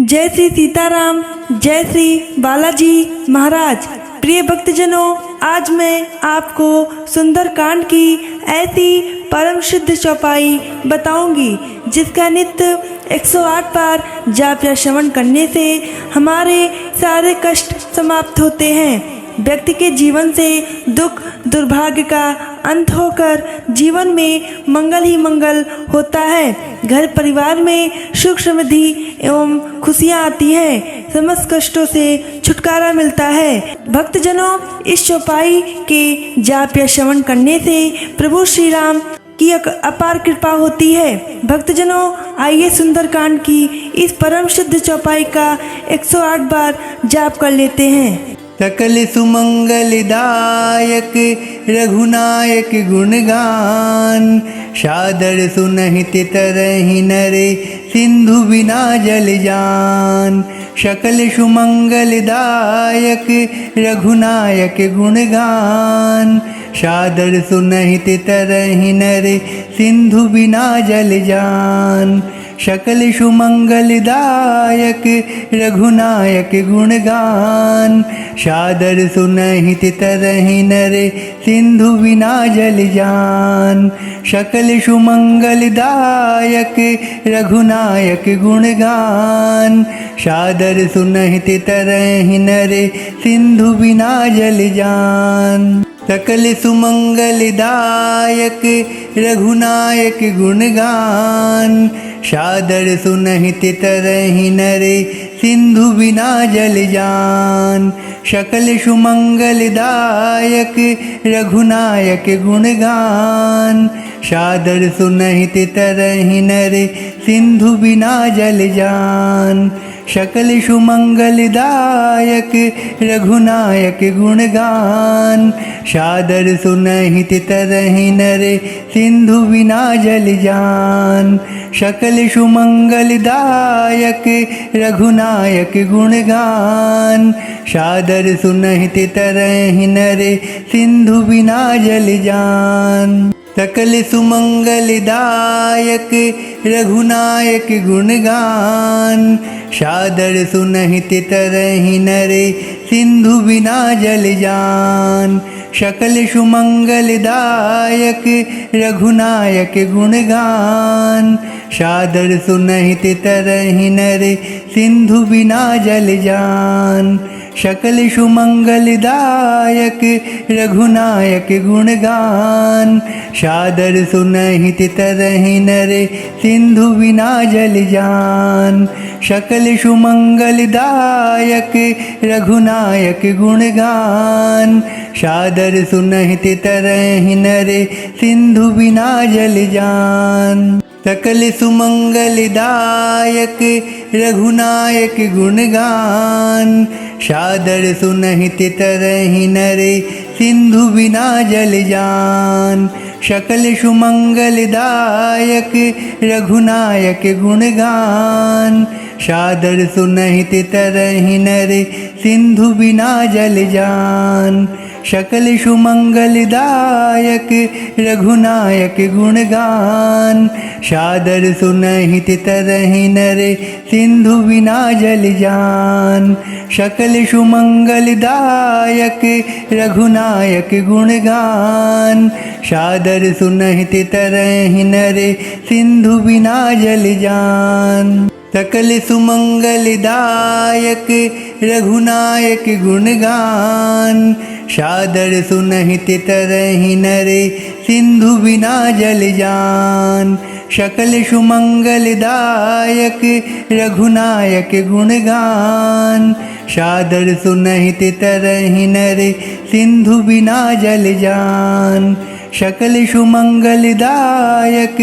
जय श्री सीताराम, जय श्री बालाजी महाराज। प्रिय भक्तजनों, आज मैं आपको सुंदरकांड की ऐसी परम सिद्ध चौपाई बताऊंगी जिसका नित्य 108 बार जाप या श्रवण करने से हमारे सारे कष्ट समाप्त होते हैं। व्यक्ति के जीवन से दुख दुर्भाग्य का अंत होकर जीवन में मंगल ही मंगल होता है। घर परिवार में सुख समृद्धि एवं खुशियाँ आती हैं। समस्त कष्टों से छुटकारा मिलता है। भक्तजनों, इस चौपाई के जाप या श्रवण करने से प्रभु श्री राम की अपार कृपा होती है। भक्तजनों, आइए सुंदरकांड की इस परम सिद्ध चौपाई का 108 बार जाप कर लेते हैं। सकल सुमंगलदायक रघुनायक गुणगान, सादर सुनहित तरहि नरे सिंधु बिना जल जान। सकल सुमंगलदायक रघुनायक गुणगान, सादर सुनहित तरहि नरे सिंधु बिना जल जान। सकल सुमंगलदायक रघुनायक गुणगान, सादर सुनहित तरहि नरे सिंधु बिना जल जान। सकल सुमंगलदायक रघुनायक गुणगान, सादर सुनहित तरहि नरे सिंधु बिना जल जान। सकल सुमंगलदायक रघुनायक गुणगान, सादर सुनहित तरहि नरे सिंधु बिना जल जान। सकल सुमंगलदायक रघुनायक गुणगान, सादर सुनहित तरहि नरे सिंधु बिना जल जान। सकल सुमंगलदायक रघुनायक गुणगान, सादर सुनहित तरहि नरे सिंधु बिना जल जान। सकल सुमंगलदायक रघुनायक गुणगान, सादर सुनहित तरहि नरे सिंधु बिना जल जान। सकल सुमंगलदायक रघुनायक गुणगान, सादर सुनहित तरहि नरे सिंधु बिना जल जान। सकल सुमंगलदायक रघुनायक गुणगान, सादर सुनहित तरहि नरे सिंधु बिना जल जान। सकल सुमंगलदायक रघुनायक गुणगान, सादर सुनहित तरहि नरे सिंधु बिना जल जान। सकल सुमंगलदायक रघुनायक गुणगान, सादर सुनहित तरहि नरे सिंधु बिना जल जान। सकल सुमंगलदायक रघुनायक गुणगान, सादर सुनहित तरहि नरे सिंधु बिना जल जान। सकल सुमंगलदायक रघुनायक गुणगान, सादर सुनहित तरहि नरे सिंधु बिना जल जान। सकल सुमंगलदायक रघुनायक गुणगान, सादर सुनहित तरहि नरे सिंधु बिना जल जान। सकल सुमंगलदायक रघुनायक गुणगान, सादर सुनहित तरहि नरे सिंधु बिना जल जान। सकल सुमंगलदायक रघुनायक गुणगान, सादर सुनहित तरहि नरे सिंधु बिना जल जान। सकल सुमंगलदायक रघुनायक गुणगान, सादर सुनहित तरहि नरे सिंधु बिना जल जान। सकल सुमंगलदायक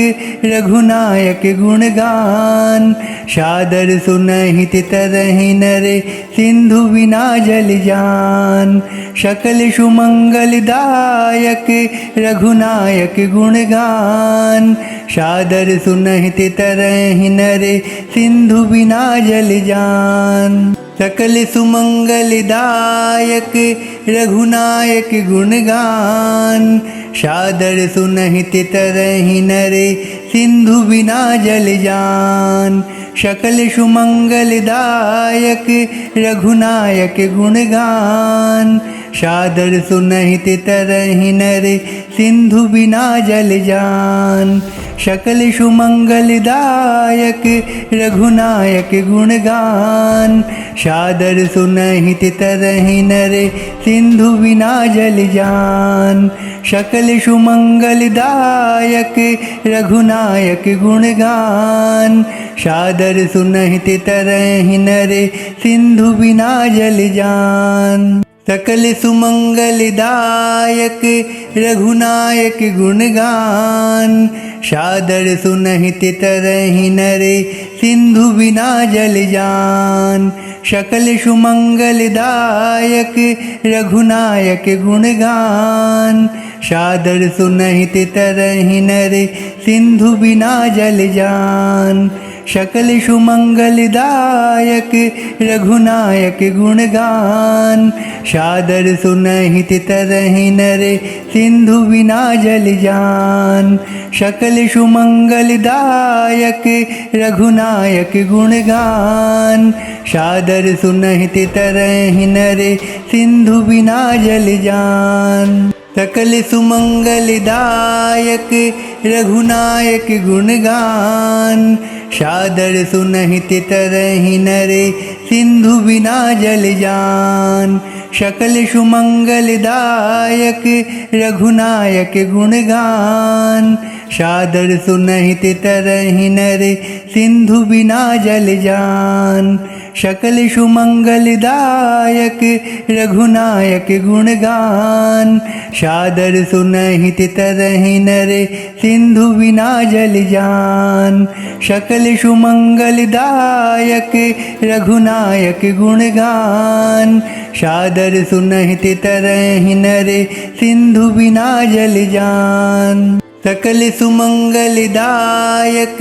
रघुनायक गुणगान, सादर सुनहित तरहि नरे सिंधु बिना जल जान। सकल सुमंगलदायक रघुनायक गुणगान, सादर सुनहित तरहि नरे सिंधु बिना जल जान। सकल सुमंगलदायक रघुनायक गुणगान, सादर सुनहित तरहि नरे सिंधु बिना जल जान। सकल सुमंगलदायक रघुनायक गुणगान। सादर सुनहित तरहि नरे सिंधु बिना जल जान। सकल सुमंगलदायक रघुनायक गुणगान। सादर सुनहित तरहि नरे सिंधु बिना जल जान। सकल सुमंगलदायक रघुनायक गुणगान। सादर सुनहित तरहि नरे सिंधु बिना जल जान। सकल सुमंगलदायक रघुनायक गुणगान। सादर सुनहित तरहि नरे सिंधु बिना जल जान। सकल सुमंगलदायक रघुनायक गुणगान। सादर सुनहित तरहि नरे सिंधु बिना जल जान। सकल सुमंगलदायक रघुनायक गुणगान। सादर सुनहित तरहि नरे सिंधु बिना जल जान। सकल सुमंगलदायक रघुनायक गुणगान। सादर सुनहित तरहि नरे सिंधु बिना जल जान। सकल सुमंगलदायक रघुनायक गुणगान। सादर सुनहित तरहि नरे सिंधु बिना जल जान। सकल सुमंगलदायक रघुनायक गुणगान। सादर सुनहित तरहि नरे सिंधु बिना जल जान। सकल सुमंगलदायक रघुनायक गुणगान। सादर सुनहित तरहि नरे सिंधु बिना जल जान। सकल सुमंगलदायक रघुनायक गुणगान। सादर सुनहित तरहि नरे सिंधु बिना जल जान। सकल सुमंगलदायक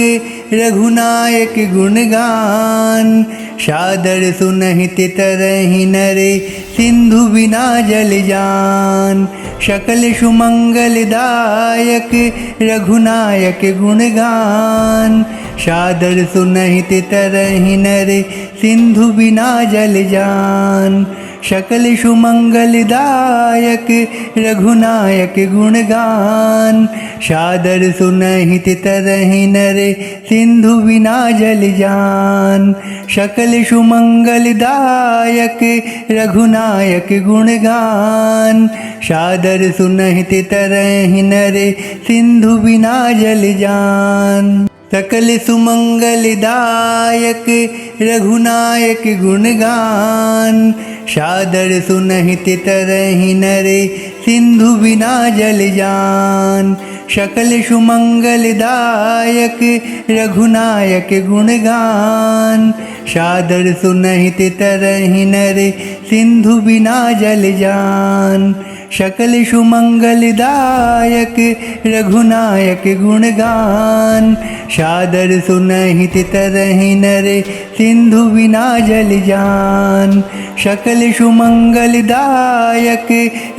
रघुनायक गुणगान। सादर सुनहित तरहि नरे सिंधु बिना जल जान। सकल सुमंगलदायक रघुनायक गुणगान। सादर सुनहित तरहि नरे सिंधु बिना जल जान। सकल सुमंगलदायक रघुनायक गुणगान। सादर सुनहित तरहि नरे सिंधु बिना जल जान। सकल सुमंगलदायक रघुनायक गुणगान। सादर सुनहित तरहि नरे सिंधु बिना जल जान। सकल सुमंगलदायक रघुनायक गुणगान। सादर सुनहित तरहि नरे सिंधु बिना जल जान। सकल सुमंगलदायक रघुनायक गुणगान। सादर सुनहित तरहि नरे सिंधु बिना जल जान। सकल सुमंगलदायक रघुनायक गुणगान। सादर सुनहित तरहि नरे सिंधु बिना जल जान। सकल सुमंगलदायक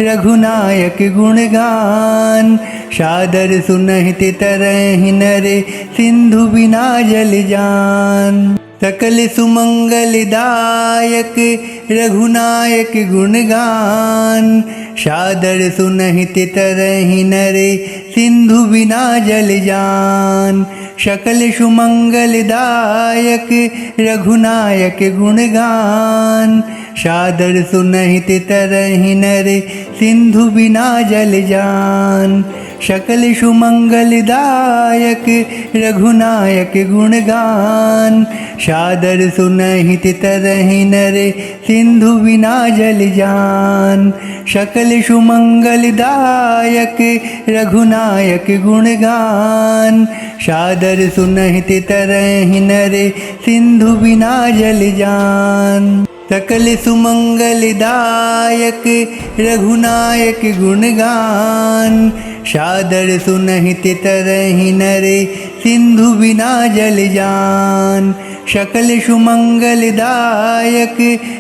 रघुनायक गुणगान। सादर सुनहित तरहि नरे सिंधु बिना जल जान। सकल सुमंगलदायक रघुनायक गुणगान। सादर सुनहित तरहि नरे सिंधु बिना जल जान। सकल सुमंगलदायक रघुनायक गुणगान। सादर सुनहित तरहि नरे सिंधु बिना जल जान। सकल सुमंगलदायक रघुनायक गुणगान। सादर सुनहित तरहि नरे सिंधु बिना जल जान। सकल सुमंगलदायक रघुनायक गुणगान। सादर सुनहित तरहि नरे सिंधु बिना जल जान। सकल सुमंगलदायक रघुनायक गुणगान। सादर सुनहित तरहि नरे सिंधु बिना जल जान। सकल सुमंगलदायक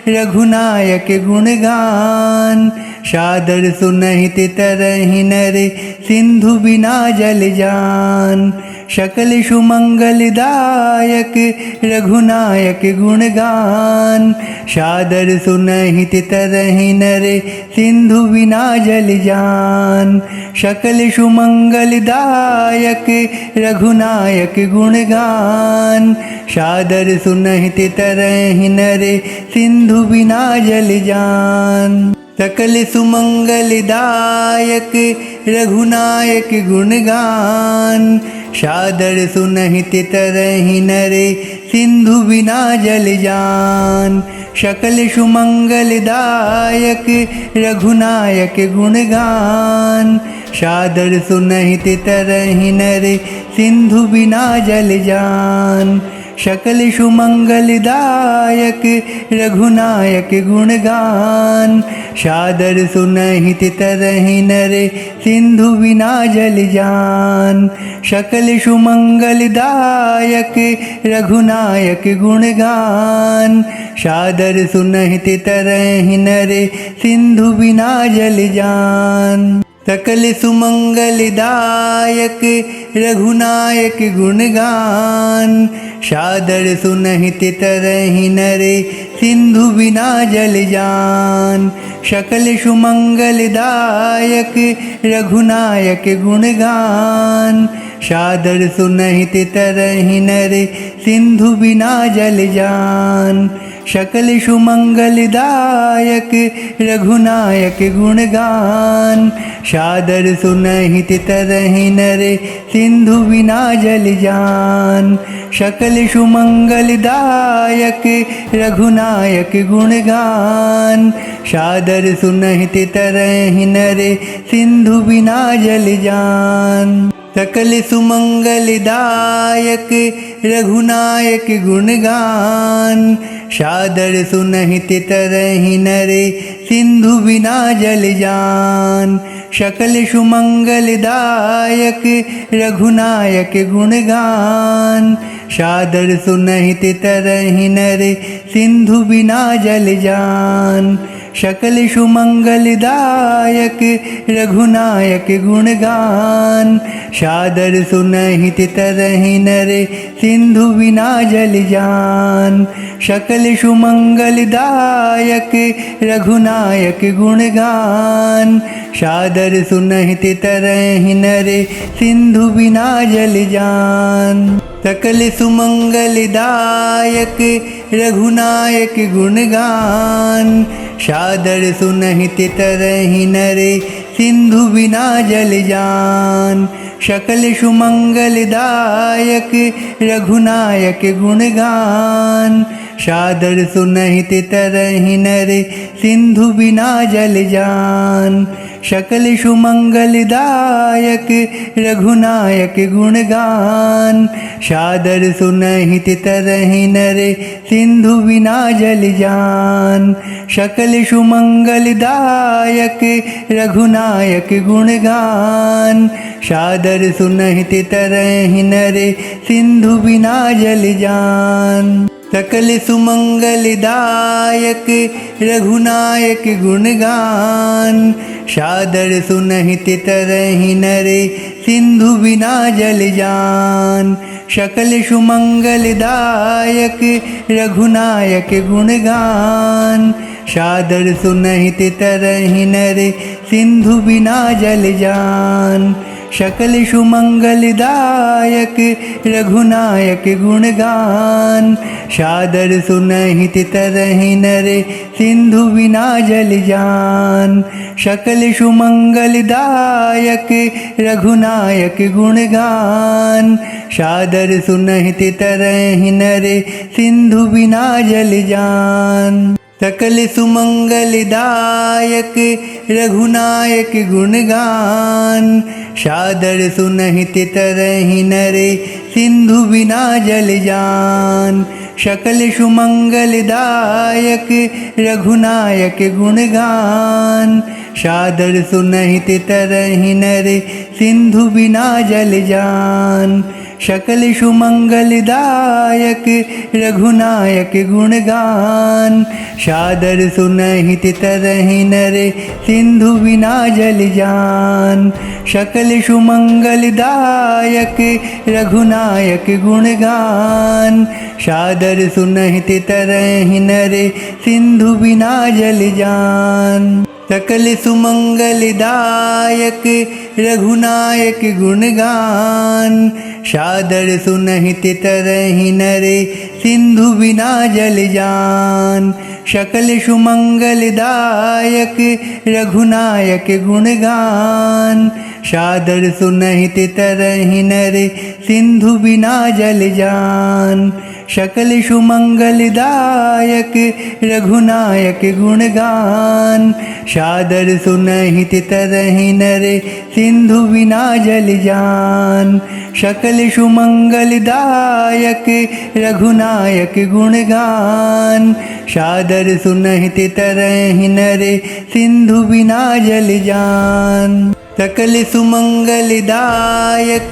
रघुनायक गुणगान। सादर सुनहित तरहि नरे सिंधु बिना जल जान। सकल सुमंगलदायक रघुनायक गुणगान, सादर सुनहित तरहि नर सिंधु बिना जल जान। सकल सुमंगलदायक रघुनायक गुणगान, सादर सुनहित तरहि नर सिंधु बिना जल जान। सकल सुमंगलदायक रघुनायक गुणगान, सादर सुनहित तरहि नर सिंधु बिना जल जान। सकल सुमंगलदायक रघुनायक गुणगान, सादर सुनहित तरहि नर सिंधु बिना जल जान। सकल सुमंगलदायक रघुनायक गुणगान, सादर सुनहित तरहि नर सिंधु बिना जल जान। सकल सुमंगलदायक रघुनायक गुणगान, सादर सुनहित तरहि नर सिंधु बिना जल जान। सकल सुमंगलदायक रघुनायक गुणगान, सादर सुनहित तरहि नर सिंधु बिना जल जान। सकल सुमंगलदायक रघुनायक गुणगान, सादर सुनहित तरहि नर सिंधु बिना जल जान। सकल सुमंगलदायक रघुनायक गुणगान, सादर सुनहित तरहि नर सिंधु बिना जल जान। सकल सुमंगलदायक रघुनायक गुणगान, सादर सुनहित तरहि नर सिंधु बिना जल जान। सकल सुमंगलदायक रघुनायक गुणगान, सादर सुनहित तरहि नर सिंधु बिना जल जान। सकल सुमंगलदायक रघुनायक गुणगान, सादर सुनहित तरहि नर सिंधु बिना जल जान। सकल सुमंगलदायक रघुनायक गुणगान, सादर सुनहित तरहि नर सिंधु बिना जल जान। सकल सुमंगलदायक रघुनायक गुणगान, सादर सुनहित तरहि नर सिंधु बिना जल जान। सकल सुमंगलदायक रघुनायक गुणगान, सादर सुनहित तरहि नर सिंधु बिना जल जान। सकल सुमंगलदायक रघुनायक गुणगान, सादर सुनहित तरहि नर सिंधु बिना जल जान। सकल सुमंगलदायक रघुनायक गुणगान, सादर सुनहित तरहि नर सिंधु बिना जल जान। सकल सुमंगलदायक रघुनायक गुणगान, सादर सुनहित तरहि नर सिंधु बिना जल जान। सकल सुमंगलदायक रघुनायक गुणगान, सादर सुनहित तरहि नर सिंधु बिना जल जान। सकल सुमंगलदायक रघुनायक गुणगान, सादर सुनहित तरहि नर सिंधु बिना जल जान। सकल सुमंगलदायक रघुनायक गुणगान, सादर सुनहित तरहि नर सिंधु बिना जल जान। सकल सुमंगलदायक रघुनायक गुणगान, सादर सुनहित तरहि नर सिंधु बिना जल जान। सकल सुमंगलदायक रघुनायक गुणगान, सादर सुनहित तरहि नर सिंधु बिना जल जान। सकल सुमंगलदायक रघुनायक गुणगान, सादर सुनहित तरहि नर सिंधु बिना जल जान। सकल सुमंगलदायक रघुनायक गुणगान। सादर सुनहित तरहि नर सिंधु बिना जल जान। सकल सुमंगलदायक रघुनायक गुणगान। सादर सुनहित तरहि नर सिंधु बिना जल जान। सकल सुमंगलदायक रघुनायक गुणगान। सादर सुनहित तरहि नर सिंधु बिना जल जान। सकल सुमंगलदायक रघुनायक गुणगान। सादर सुनहित तरहि नर सिंधु बिना जल जान। सकल सुमंगलदायक रघुनायक गुणगान। सादर सुनहित तरहि नर सिंधु बिना जल जान। सकल सुमंगलदायक रघुनायक गुणगान। सादर सुनहित तरहि नर सिंधु बिना जल जान। सकल सुमंगलदायक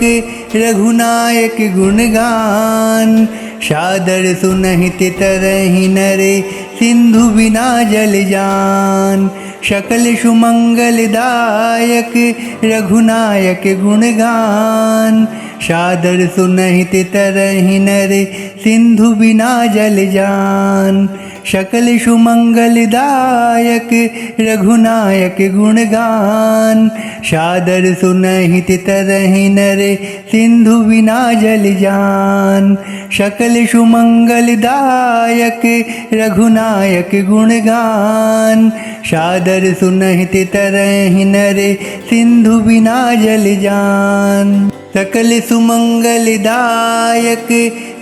रघुनायक गुणगान। सादर सुनहित तरहि नर सिंधु बिना जल जान। सकल सुमंगलदायक रघुनायक गुणगान। सादर सुनहित तरहि नर सिंधु बिना जल जान। सकल सुमंगलदायक रघुनायक गुणगान। सादर सुनहित तरहि नर सिंधु बिना जल जान। सकल सुमंगलदायक रघुनायक गुणगान। सादर सुनहित तरहि नर सिंधु बिना जल जान। सकल सुमंगलदायक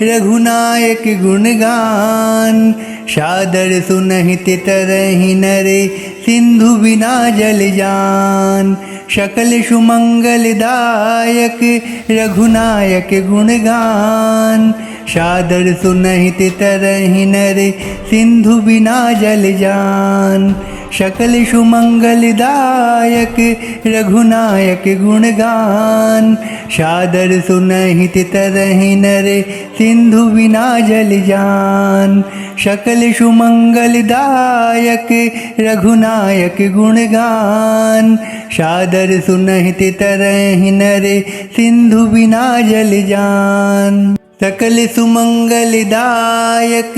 रघुनायक गुणगान। सादर सुनहित तरहि नर सिंधु बिना जल जान। सकल सुमंगलदायक रघुनायक गुणगान। सादर सुनहित तरहि नर सिंधु बिना जल जान। सकल सुमंगलदायक रघुनायक गुणगान। सादर सुनहित तरहि नर सिंधु बिना जल जान। सकल सुमंगलदायक रघुनायक गुणगान। सादर सुनहित तरहि नर सिंधु बिना जल जान। सकल सुमंगलदायक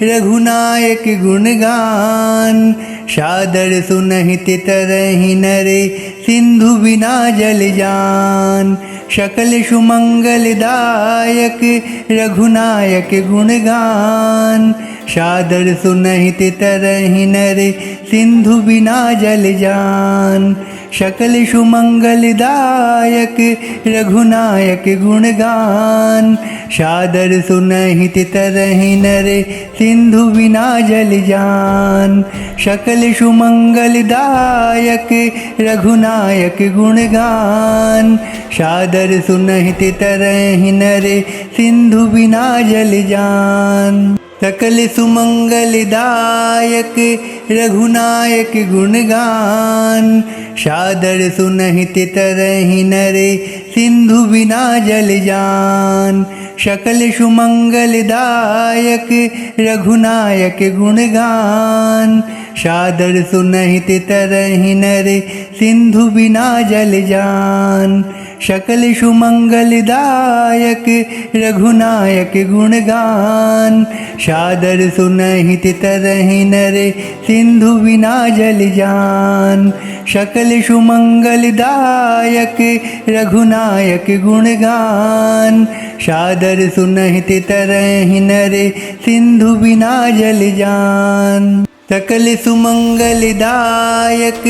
रघुनायक गुणगान। सादर सुनहित तरहि नर सिंधु बिना जल जान। सकल सुमंगलदायक रघुनायक गुणगान। सादर सुनहित तरहि नर सिंधु बिना जल जान। सकल सुमंगलदायक रघुनायक गुणगान। सादर सुनहित तरहि नर सिंधु बिना जल जान। सकल सुमंगलदायक रघुनायक गुणगान। सादर सुनहित तरहि नर सिंधु बिना जल जान। सकल सुमंगलदायक रघुनायक गुणगान। सादर सुनहित तरहि नर सिंधु बिना जल जान। सकल सुमंगलदायक रघुनायक गुणगान। सादर सुनहित तरहि नर सिंधु बिना जल जान। सकल सुमंगलदायक रघुनायक गुणगान। सादर सुनहित तरहि नर सिंधु बिना जल जान। सकल सुमंगलदायक रघुनायक गुणगान। सादर सुनहित तरहि नर सिंधु बिना जल जान। सकल सुमंगलदायक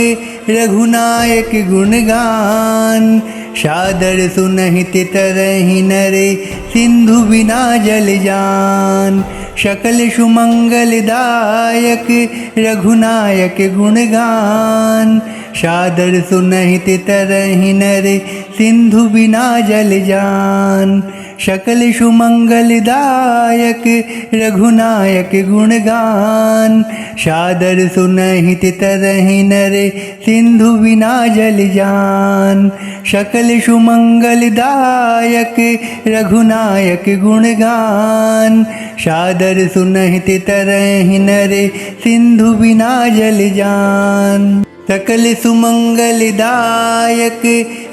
रघुनायक गुणगान। सादर सुनहित तरहि नर सिंधु बिना जल जान। सकल सुमंगलदायक रघुनायक गुणगान। सादर सुनहित तरहि नर सिंधु बिना जल जान। सकल सुमंगलदायक रघुनायक गुणगान, सादर सुनहित तरहि नर सिंधु बिना जल जान। सकल सुमंगलदायक रघुनायक गुणगान, सादर सुनहित तरहि नर सिंधु बिना जल जान। सकल सुमंगलदायक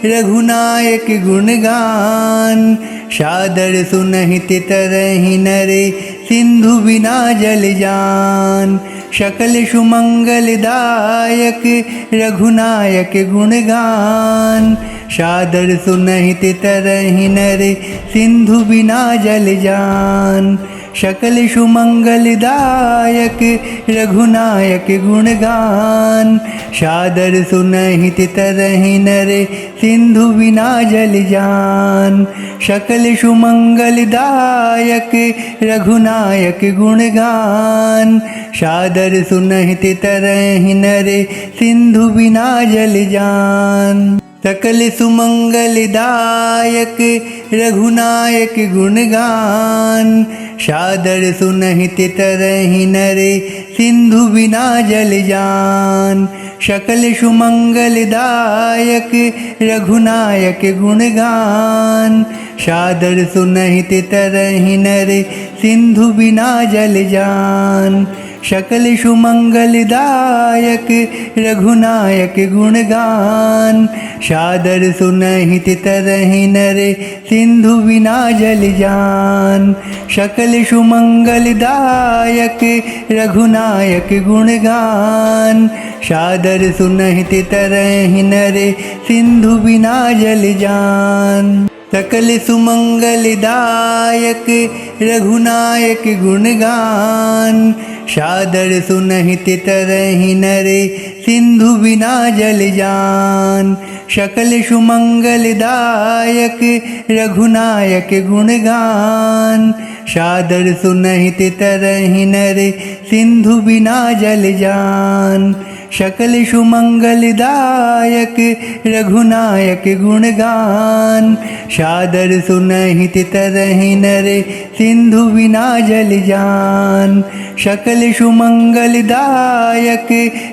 रघुनायक गुणगान, सादर सुनहित तरहि नर सिंधु बिना जल जान। सकल सुमंगलदायक रघुनायक गुणगान, सादर सुनहित तरहि नर सिंधु बिना जल जान। सकल सुमंगलदायक रघुनायक गुणगान, सादर सुनहित तरहि नर सिंधु बिना जल जान। सकल सुमंगलदायक रघुनायक गुणगान, सादर सुनहित तरहि नर सिंधु बिना जल जान। सकल सुमंगलदायक रघुनायक गुणगान, सादर सुनहित तरहि नर सिंधु बिना जल जान। सकल सुमंगलदायक रघुनायक गुणगान, सादर सुनहित तरहि नर सिंधु बिना जल जान। सकल सुमंगलदायक रघुनायक गुणगान, सादर सुनहित तरहि नर सिंधु बिना जल जान। सकल सुमंगलदायक रघुनायक गुणगान, सादर सुनहित तरहि नर सिंधु बिना जल जान। सकल सुमंगलदायक रघुनायक गुणगान, सादर सुनहित तरहि नर सिंधु बिना जल जान। सकल सुमंगलदायक रघुनायक गुणगान, सादर सुनहित तरहि नर सिंधु बिना जल जान। सकल सुमंगलदायक रघुनायक गुणगान, सादर सुनहित तरहि नर सिंधु बिना जल जान। सकल सुमंगलदायक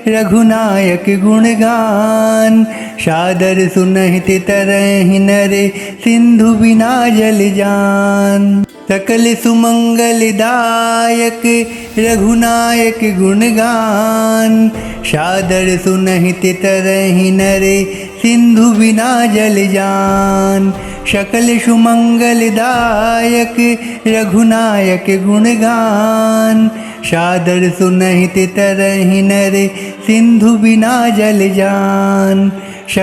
रघुनायक गुणगान, सादर सुनहित तरहि नर सिंधु बिना जल जान। सकल सुमंगलदायक रघुनायक गुणगान, सादर सुनहित तरहि नर सिंधु बिना जल जान। सकल सुमंगलदायक रघुनायक गुणगान, सादर सुनहित तरहि नर सिंधु बिना जल जान।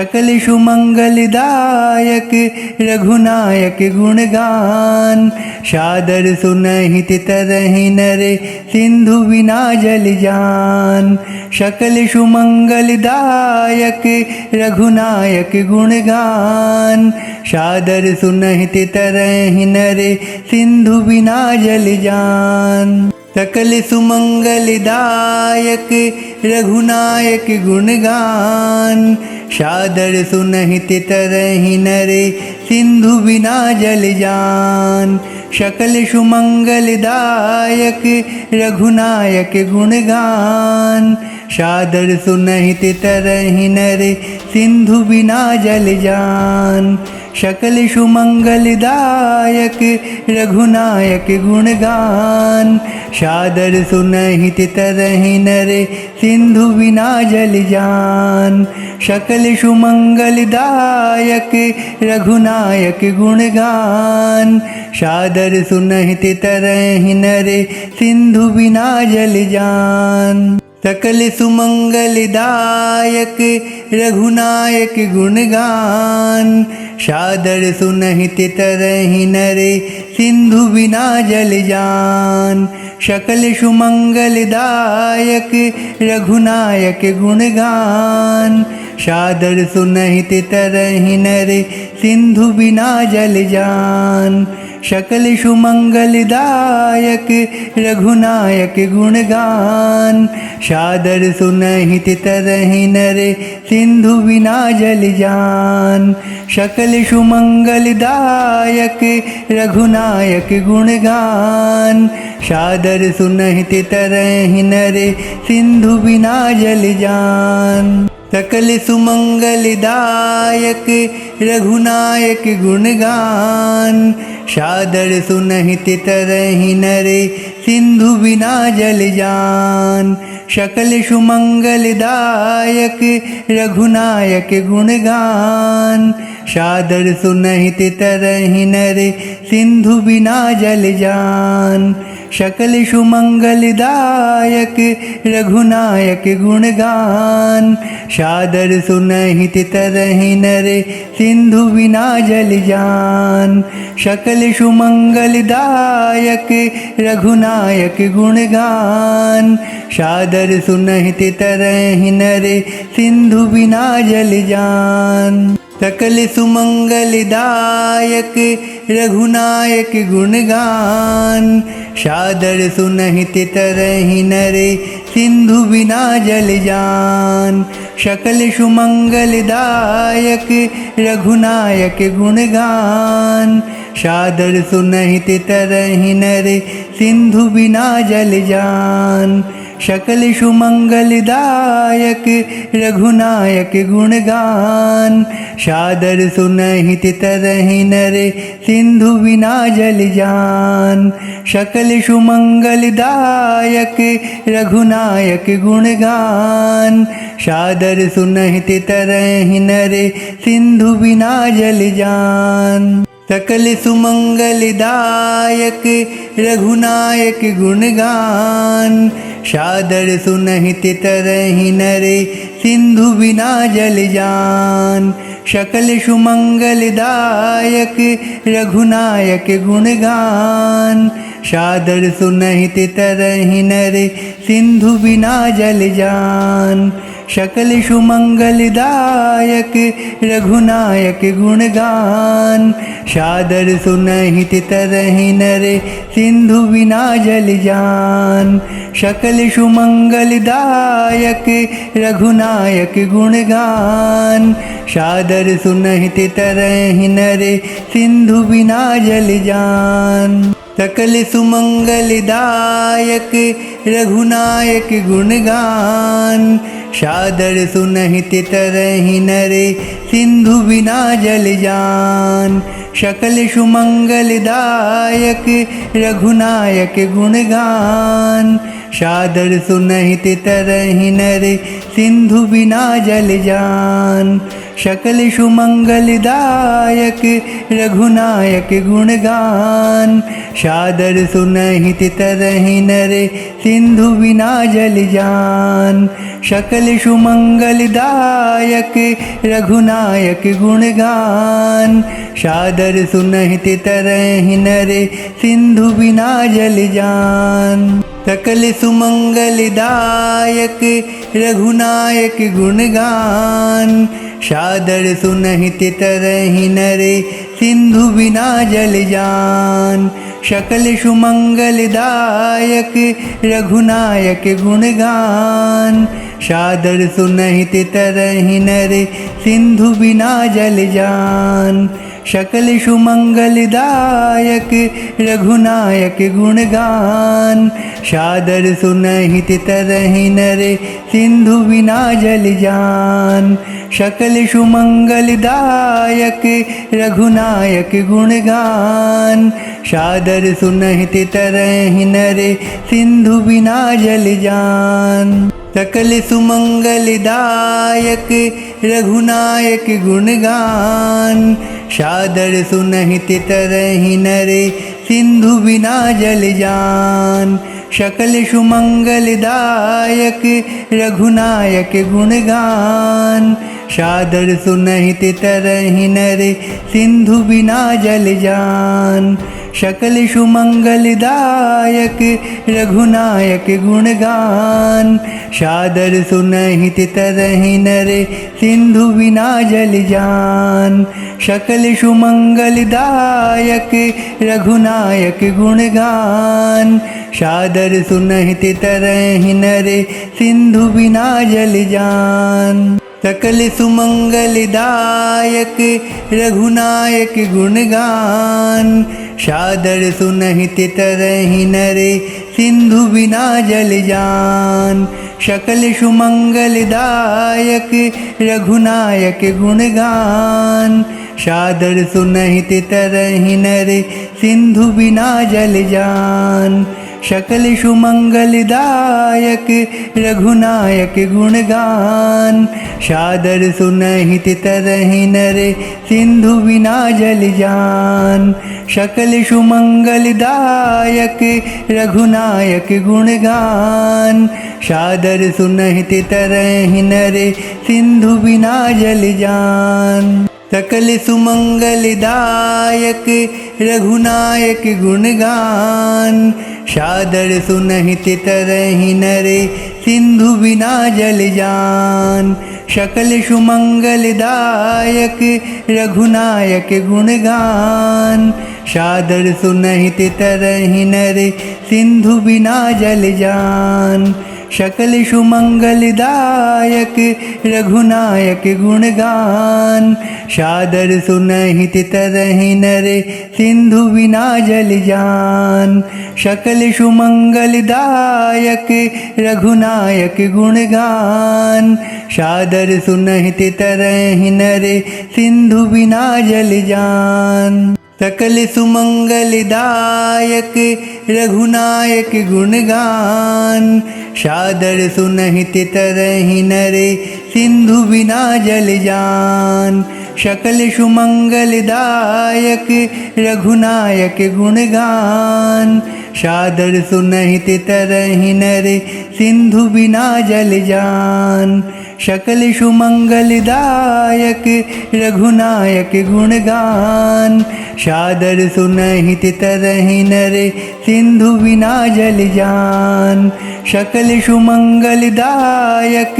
सकल सुमंगलदायक रघुनायक गुणगान, सादर सुनहित तरहि नर सिंधु बिना जल जान। सकल सुमंगलदायक रघुनायक गुणगान, सादर सुनहित तरहि नर सिंधु बिना जल जान। सकल सुमंगलदायक रघुनायक गुणगान, सादर सुनहित तरहि नर सिंधु बिना जल जान। सकल सुमंगलदायक रघुनायक गुणगान, सादर सुनहित तरहि नर सिंधु बिना जल जान। सकल सुमंगलदायक रघुनायक गुणगान, सादर सुनहित तरहि नर सिंधु बिना जल जान। सकल सुमंगलदायक रघुनायक गुणगान, सादर सुनहित तरहि नर सिंधु बिना जल जान। सकल सुमंगलदायक रघुनायक गुणगान, सादर सुनहित तरहि नर सिंधु बिना जल जान। सकल सुमंगलदायक रघुनायक गुणगान, सादर सुनहित तरहि नर सिंधु बिना जल जान। सकल सुमंगलदायक रघुनायक गुणगान। सादर सुनहित तरहि नर सिंधु बिना जल जान। सकल सुमंगलदायक रघुनायक गुणगान। सादर सुनहित तरहि नर सिंधु बिना जल जान। सकल सुमंगलदायक रघुनायक गुणगान। सादर सुनहित तरहि नर सिंधु बिना जल जान। सकल सुमंगलदायक रघुनायक गुणगान। सादर सुनहित तरहि नर सिंधु बिना जल जान। सकल सुमंगलदायक रघुनायक गुणगान। सादर सुनहित तरहि नर सिंधु बिना जल जान। सकल सुमंगलदायक रघुनायक गुणगान। सादर सुनहित तरहि नर सिंधु बिना जल जान। सकल सुमंगलदायक रघुनायक गुणगान। सादर सुनहित तरहि नर सिंधु बिना जल जान। सकल सुमंगलदायक रघुनायक गुणगान। सादर सुनहित तरहि नर सिंधु बिना जल जान। सकल सुमंगलदायक रघुनायक गुणगान। सादर सुनहित तरहि नर सिंधु बिना जल जान। सकल सुमंगलदायक रघुनायक गुणगान। सादर सुनहित तरहि नर सिंधु बिना जल जान। सकल सुमंगलदायक रघुनायक गुणगान। सादर सुनहित तरहि नर सिंधु बिना जल जान। सकल सुमंगलदायक रघुनायक गुणगान। सादर सुनहित तरहि नर सिंधु बिना जल जान। सकल सुमंगलदायक रघुनायक गुणगान। सादर सुनहित तरहि नर सिंधु बिना जल जान। सकल सुमंगलदायक रघुनायक गुणगान। सादर सुनहित तरहि नर सिंधु बिना जल जान। सकल सुमंगलदायक रघुनायक गुणगान। सादर सुनहित तरहि नर सिंधु बिना जल जान। सकल सुमंगलदायक रघुनायक गुणगान। सादर सुनहित तरहि नर सिंधु बिना जल जान। सकल सुमंगलदायक रघुनायक गुणगान। सादर सुनहित तरहि नर सिंधु बिना जल जान। सकल सुमंगलदायक रघुनायक गुणगान। सादर सुनहित तरहि नर सिंधु बिना जल जान। सकल सुमंगलदायक रघुनायक गुणगान। सादर सुनहित तरहि नर सिंधु बिना जल जान। सकल सुमंगलदायक रघुनायक गुणगान। सादर सुनहित तरहि नर सिंधु बिना जल जान। सकल सुमंगलदायक रघुनायक गुणगान। सादर सुनहित तरहि नर सिंधु बिना जल जान। सकल सुमंगलदायक रघुनायक गुणगान। सादर सुनहित तरहि नर सिंधु बिना जल जान। सकल सुमंगलदायक रघुनायक गुणगान। सादर सुनहित तरहि नर सिंधु बिना जल जान। सकल सुमंगलदायक रघुनायक गुणगान। सादर सुनहित तरहि नर सिंधु बिना जल जान। सकल सुमंगलदायक रघुनायक गुणगान। सादर सुनहित तरहि नर सिंधु बिना जल जान। सकल सुमंगलदायक रघुनायक गुणगान। सादर सुनहित तरहि नर सिंधु बिना जल जान। सकल सुमंगलदायक रघुनायक गुणगान। सादर सुनहित तरहि नर सिंधु बिना जल जान। सकल सुमंगलदायक रघुनायक गुणगान। सादर सुनहित तरहि नर सिंधु बिना जल जान। सकल सुमंगलदायक रघुनायक गुणगान। सादर सुनहित तरहि नर सिंधु बिना जल जान। सकल सुमंगलदायक रघुनायक गुणगान। सादर सुनहित तरहि नर सिंधु बिना जल जान। सकल सुमंगलदायक रघुनायक गुणगान। सादर सुनहित तरहि नर सिंधु बिना जल जान। सकल सुमंगलदायक रघुनायक गुणगान। सादर सुनहित तरहि नर सिंधु बिना जल जान। सकल सुमंगलदायक रघुनायक गुणगान। सादर सुनहित तरहि नर सिंधु बिना जल जान। सकल सुमंगलदायक रघुनायक गुणगान। सादर सुनहित तरहि नर सिंधु बिना जल जान। सकल सुमंगलदायक रघुनायक गुणगान। सादर सुनहित तरहि नर सिंधु बिना जल जान। सकल सुमंगलदायक रघुनायक गुणगान। सादर सुनहित तरहि नर सिंधु बिना जल जान। सकल सुमंगलदायक रघुनायक गुणगान। सादर सुनहित तरहि नर सिंधु बिना जल जान। सकल सुमंगलदायक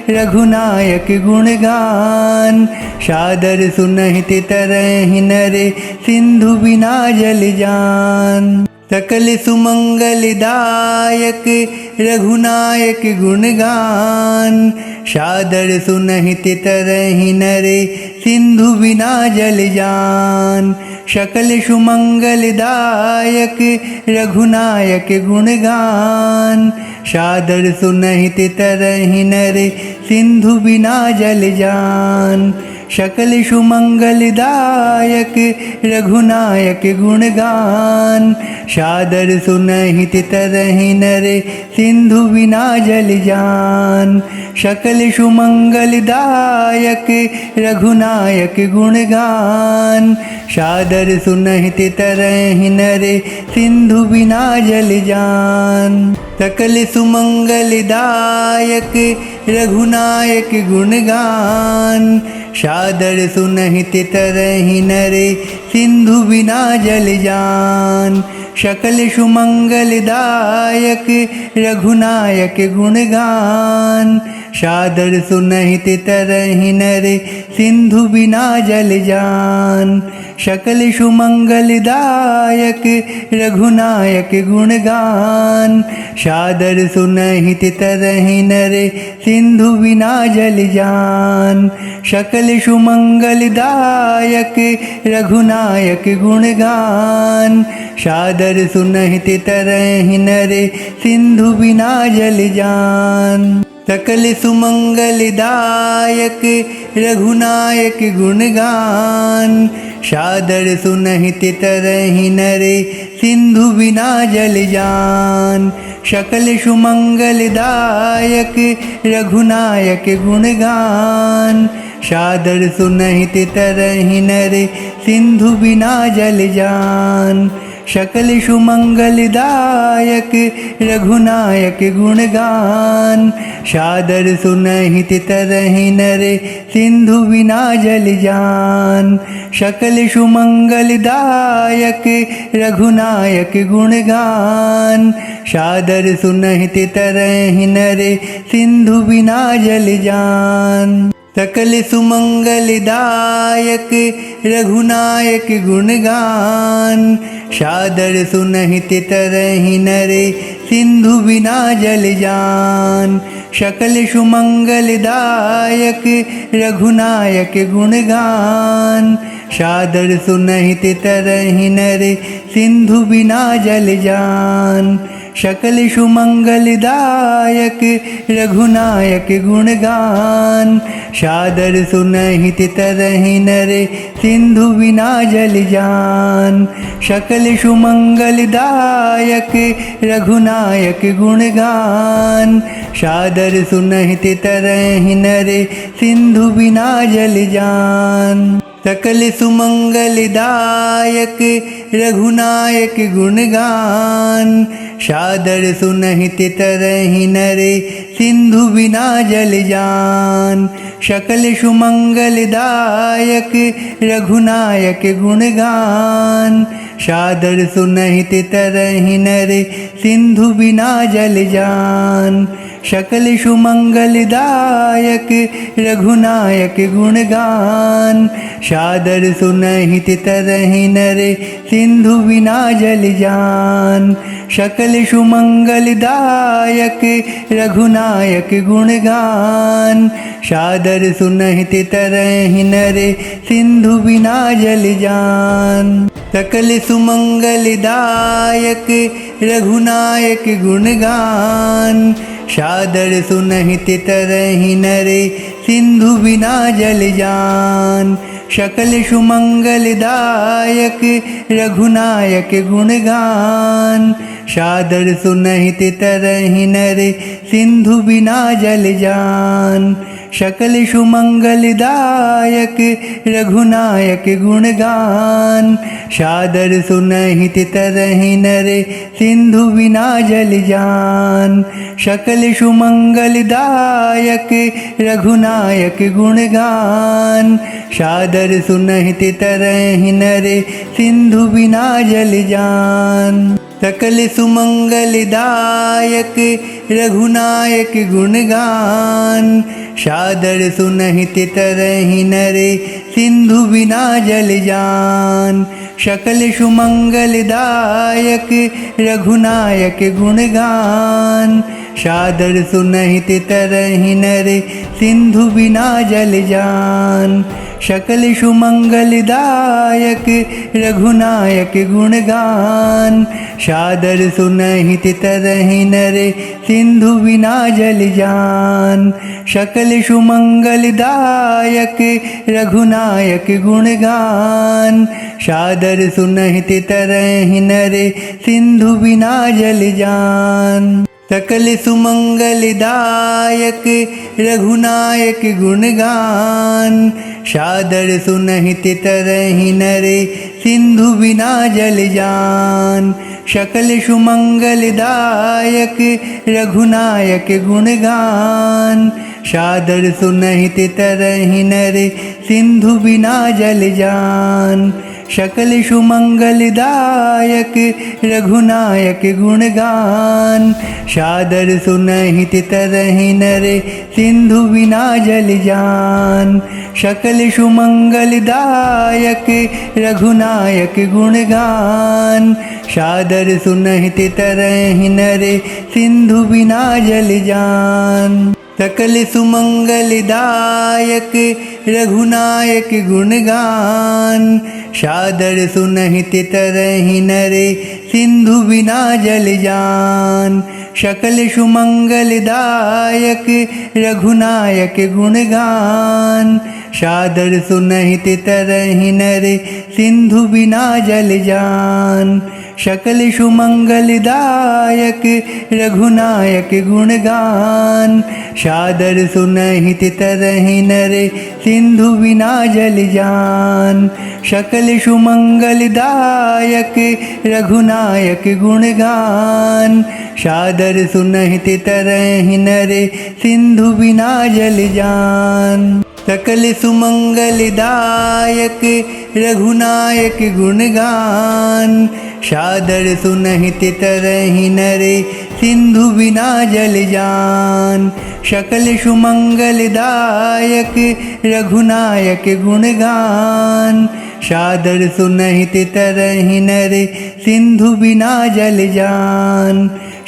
रघुनायक गुणगान। सादर सुनहित तरहि नर सिंधु बिना जल जान। सकल सुमंगलदायक रघुनायक गुणगान। सादर सुनहित तरहि नर सिंधु बिना जल जान। सकल सुमंगलदायक रघुनायक गुणगान। सादर सुनहित तरहि नर सिंधु बिना जल जान। सकल सुमंगलदायक रघुनायक गुणगान। सादर सुनहित तरहि नर सिंधु बिना जल जान। सकल सुमंगलदायक रघुनायक गुणगान। सादर सुनहित तरहि नर सिंधु बिना जल जान। सकल सुमंगलदायक रघुनायक गुणगान। सादर सुनहित तरहि नर सिंधु बिना जल जान। सकल सुमंगलदायक रघुनायक गुणगान। सादर सुनहित तरहि नर सिंधु बिना जल जान। सकल सुमंगलदायक रघुनायक गुणगान। सादर सुनहित तरहि नर सिंधु बिना जल जान। सकल सुमंगलदायक रघुनायक गुणगान। सादर सुनहित तरहि नर सिंधु बिना जल जान। सकल सुमंगलदायक रघुनायक गुणगान। सादर सुनहित तरहि नर सिंधु बिना जल जान। सकल सुमंगलदायक रघुनायक गुणगान। सादर सुनहित तरहि नर सिंधु बिना जल जान। सकल सुमंगलदायक रघुनायक गुणगान। सादर सुनहित तरहि नर सिंधु बिना जल जान। सकल सुमंगलदायक रघुनायक गुणगान। सादर सुनहित तरहि नर सिंधु बिना जल जान। सकल सुमंगलदायक रघुनायक गुणगान। सादर सुनहित तरहि नर सिंधु बिना जल जान। सकल सुमंगलदायक रघुनायक गुणगान। सादर सुनहित तरहि नर सिंधु बिना जल जान। सकल सुमंगलदायक रघुनायक गुणगान। सादर सुनहित तरहि नर सिंधु बिना जल जान। सकल सुमंगलदायक रघुनायक गुणगान। सादर सुनहित तरहि नर सिंधु बिना जल जान। सकल सुमंगलदायक रघुनायक गुणगान। सादर सुनहित तरहि नर सिंधु बिना जल जान। सकल सुमंगलदायक रघुनायक गुणगान। सादर सुनहित तरहि नर सिंधु बिना जल जान। सकल सुमंगलदायक रघुनायक गुणगान। सादर सुनहित तरहि नर सिंधु बिना जल जान। सकल सुमंगलदायक रघुनायक गुणगान। सादर सुनहित तरहि नर सिंधु बिना जल जान। सकल सुमंगलदायक रघुनायक गुणगान। सादर सुनहित तरहि नर सिंधु बिना जल जान। सकल सुमंगलदायक रघुनायक गुणगान। सादर सुनहित तरहि नर सिंधु बिना जल जान। सकल सुमंगलदायक रघुनायक गुणगान। सादर सुनहित तरहि नर सिंधु बिना जल जान। सकल सुमंगलदायक रघुनायक गुणगान। सादर सुनहित तरहि नर सिंधु बिना जल जान। सकल सुमंगलदायक रघुनायक गुणगान। सादर सुनहित तरहि नर सिंधु बिना जल जान। सकल सुमंगलदायक रघुनायक गुणगान। सादर सुनहित तरहि नर सिंधु बिना जल जान। सकल सुमंगलदायक रघुनायक गुणगान। सादर सुनहित तरहि नर सिंधु बिना जल जान। सकल सुमंगलदायक रघुनायक गुणगान। सादर सुनहित तरहि नर सिंधु बिना जल जान। सकल सुमंगलदायक रघुनायक गुणगान। सादर सुनहित तरहि नर सिंधु बिना जल जान। सकल सुमंगलदायक रघुनायक गुणगान। सादर सुनहित तरहि नर सिंधु बिना जल जान। सकल सुमंगलदायक रघुनायक गुणगान। सादर सुनहित तरहि नर सिंधु बिना जल जान। सकल सुमंगलदायक रघुनायक गुणगान। सादर सुनहित तरहि नर सिंधु बिना जल जान। सकल सुमंगलदायक रघुनायक गुणगान। सादर सुनहित तरहि नर सिंधु बिना जल जान। सकल सुमंगलदायक रघुनायक गुणगान। सादर सुनहित तरहि नर सिंधु बिना जल जान। सकल सुमंगलदायक रघुनायक गुणगान सादर सुनहित तरहि नर सिंधु बिना जल जान। सकल सुमंगलदायक रघुनायक गुणगान सादर सुनहित तरहि नर सिंधु बिना जल जान। सकल सुमंगलदायक रघुनायक गुणगान सादर सुनहित तरहि नर सिंधु बिना जल जान। सकल सुमंगलदायक रघुनायक गुणगान सादर सुनहित तरहि नर सिंधु बिना जल जान।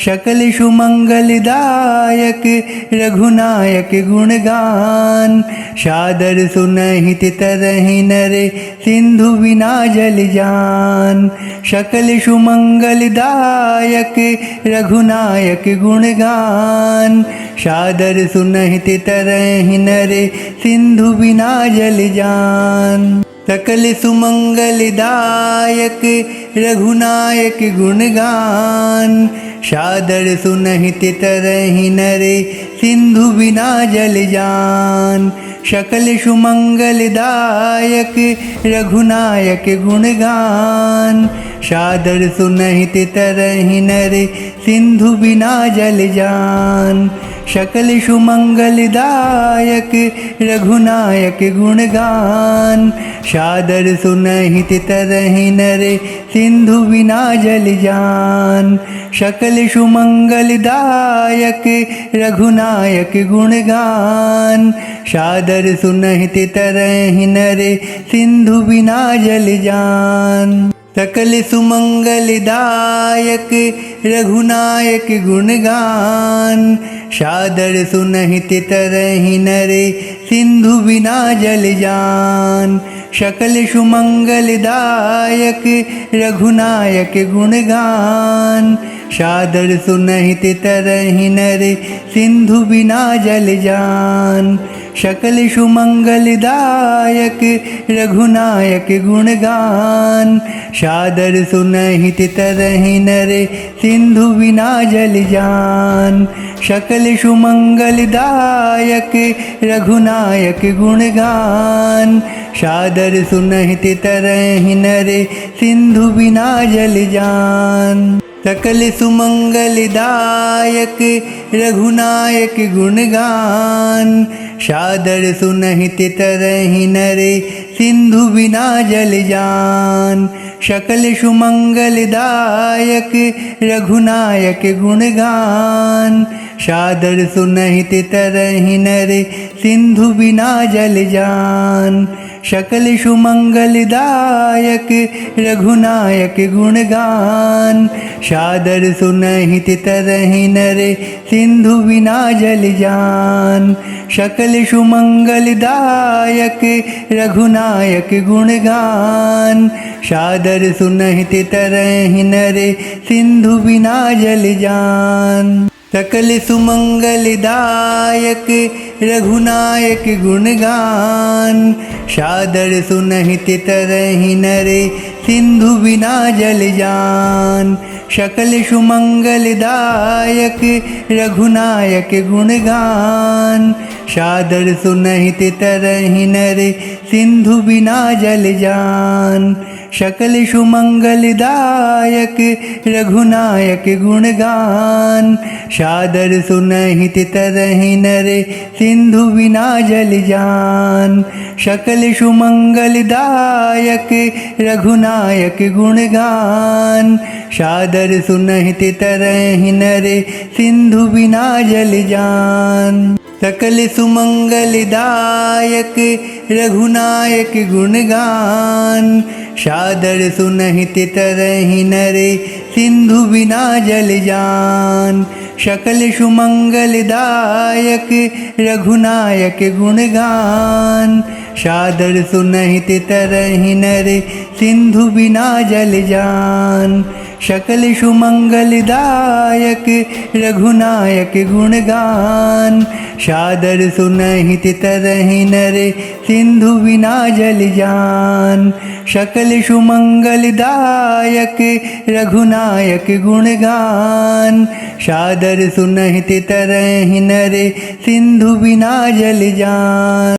सकल सुमंगलदायक रघुनायक गुणगान सादर सुनहित तरहि नर सिंधु बिना जल जान। सकल सुमंगलदायक रघुनायक गुणगान सादर सुनहित तरहि नर सिंधु बिना जल जान। सकल सुमंगलदायक रघुनायक गुणगान सादर सुनहित तरहि नर सिंधु बिना जल जान। सकल सुमंगलदायक रघुनायक गुणगान सादर सुनहित तरहि नर सिंधु बिना जल जान। सकल सुमंगलदायक रघुनायक गुणगान सादर सुनहित तरहि नर सिंधु बिना जल जान। सकल सुमंगलदायक रघुनायक गुणगान सादर सुनहित तरहि नर सिंधु बिना जल जान। सकल सुमंगलदायक रघुनायक गुणगान सादर सुनहित तरहि नर सिंधु बिना जल जान। सकल सुमंगलदायक रघुनायक गुणगान सादर सुनहित तरहि नर सिंधु बिना जल जान। सकल सुमंगलदायक रघुनायक गुणगान सादर सुनहित तरहि नर सिंधु बिना जल जान। सकल सुमंगलदायक रघुनायक गुणगान सादर सुनहित तरहि नर सिंधु बिना जल जान। सकल सुमंगलदायक रघुनायक गुणगान सादर सुनहित तरहि नर सिंधु बिना जल जान। सकल सुमंगलदायक रघुनायक गुणगान सादर सुनहित तरहि नर सिंधु बिना जल जान। सकल सुमंगलदायक रघुनायक गुणगान सादर सुनहित तरहि नर सिंधु बिना जल जान। सकल सुमंगलदायक रघुनायक गुणगान सादर सुनहित तरहि नर सिंधु बिना जल जान। सकल सुमंगलदायक रघुनायक गुणगान सादर सुनहित तरहि नर सिंधु बिना जल जान। सकल सुमंगलदायक रघुनायक गुणगान सादर सुनहित तरहि नर सिंधु बिना जल जान। सकल सुमंगलदायक रघुनायक गुणगान सादर सुनहित तरहि नर सिंधु बिना जल जान। सकल सुमंगलदायक रघुनायक गुणगान सादर सुनहित तरहि नर सिंधु बिना जल जान। सकल सुमंगलदायक रघुनायक गुणगान सादर सुनहित तरहि नर सिंधु बिना जल जान। सकल सुमंगलदायक रघुनायक गुणगान सादर सुनहित तरहि नर सिंधु बिना जल जान। सकल सुमंगलदायक रघुनायक गुणगान सादर सुनहित तरहि नर सिंधु बिना जल जान सकल सुमंगलदायक रघुनायक गुणगान सादर सुनहित तरहि नर सिंधु बिना जल जान।